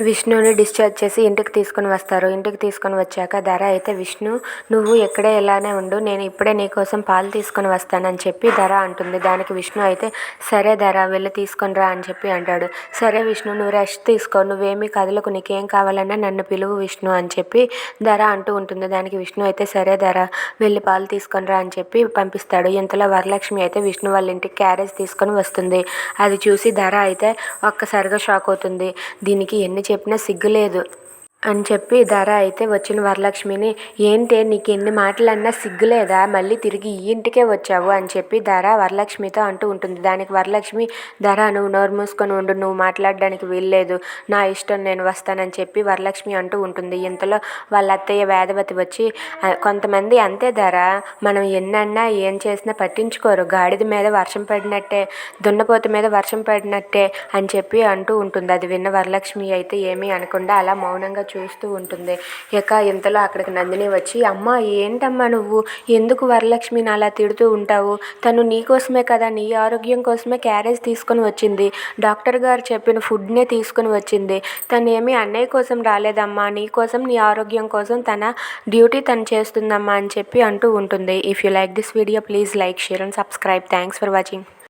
విష్ణుని డిశ్చార్జ్ చేసి ఇంటికి తీసుకొని వస్తారు. ఇంటికి తీసుకొని వచ్చాక ధర అయితే విష్ణు నువ్వు ఎక్కడే ఇలానే ఉండు, నేను ఇప్పుడే నీకోసం పాలు తీసుకొని వస్తానని చెప్పి ధర అంటుంది. దానికి విష్ణు అయితే సరే ధర వెళ్ళి తీసుకొని రా అని చెప్పి అంటాడు. సరే విష్ణు నువ్వు రెస్ట్ తీసుకో, నువ్వేమీ కదలకు, నీకేం కావాలన్నా నన్ను పిలువు విష్ణు అని చెప్పి ధర అంటూ ఉంటుంది. దానికి విష్ణు అయితే సరే ధర వెళ్ళి పాలు తీసుకొని రా అని చెప్పి పంపిస్తాడు. ఇంతలో వరలక్ష్మి అయితే విష్ణు వాళ్ళ ఇంటికి క్యారేజ్ తీసుకొని వస్తుంది. అది చూసి ధర అయితే ఒక్కసారిగా షాక్ అవుతుంది. దీనికి ఎన్ని చెప్పినా సిగ్గులేదు అని చెప్పి ధర అయితే వచ్చిన వరలక్ష్మిని ఏంటే నీకు ఎన్ని మాటలన్నా సిగ్గులేదా, మళ్ళీ తిరిగి ఈ ఇంటికే వచ్చావు అని చెప్పి ధర వరలక్ష్మితో అంటూ ఉంటుంది. దానికి వరలక్ష్మి ధర నువ్వు నోరు మూసుకొని ఉండు, నువ్వు మాట్లాడడానికి వీల్లేదు, నా ఇష్టం, నేను వస్తానని చెప్పి వరలక్ష్మి అంటూ ఉంటుంది. ఇంతలో వాళ్ళ అత్తయ్య వేదవతి వచ్చి కొంతమంది అంతే ధర, మనం ఎన్నన్నా ఏం చేసినా పట్టించుకోరు, గాడిద మీద వర్షం పడినట్టే, దున్నపోత మీద వర్షం పడినట్టే అని చెప్పి అంటూ ఉంటుంది. అది విన్న వరలక్ష్మి అయితే ఏమీ అనకుండా అలా మౌనంగా చూస్తూ ఉంటుంది. ఇక ఇంతలో అక్కడికి నందిని వచ్చి అమ్మ ఏంటమ్మా నువ్వు ఎందుకు వరలక్ష్మిని అలా తిడుతూ ఉంటావు, తను నీ కోసమే కదా, నీ ఆరోగ్యం కోసమే క్యారేజ్ తీసుకొని వచ్చింది, డాక్టర్ గారు చెప్పిన ఫుడ్నే తీసుకొని వచ్చింది, తను ఏమీ అన్నయ్య కోసం రాలేదమ్మా, నీ కోసం నీ ఆరోగ్యం కోసం తన డ్యూటీ తను చేస్తుందమ్మా అని చెప్పి అంటూ ఉంటుంది. If you like this video please like, share and subscribe. Thanks for watching.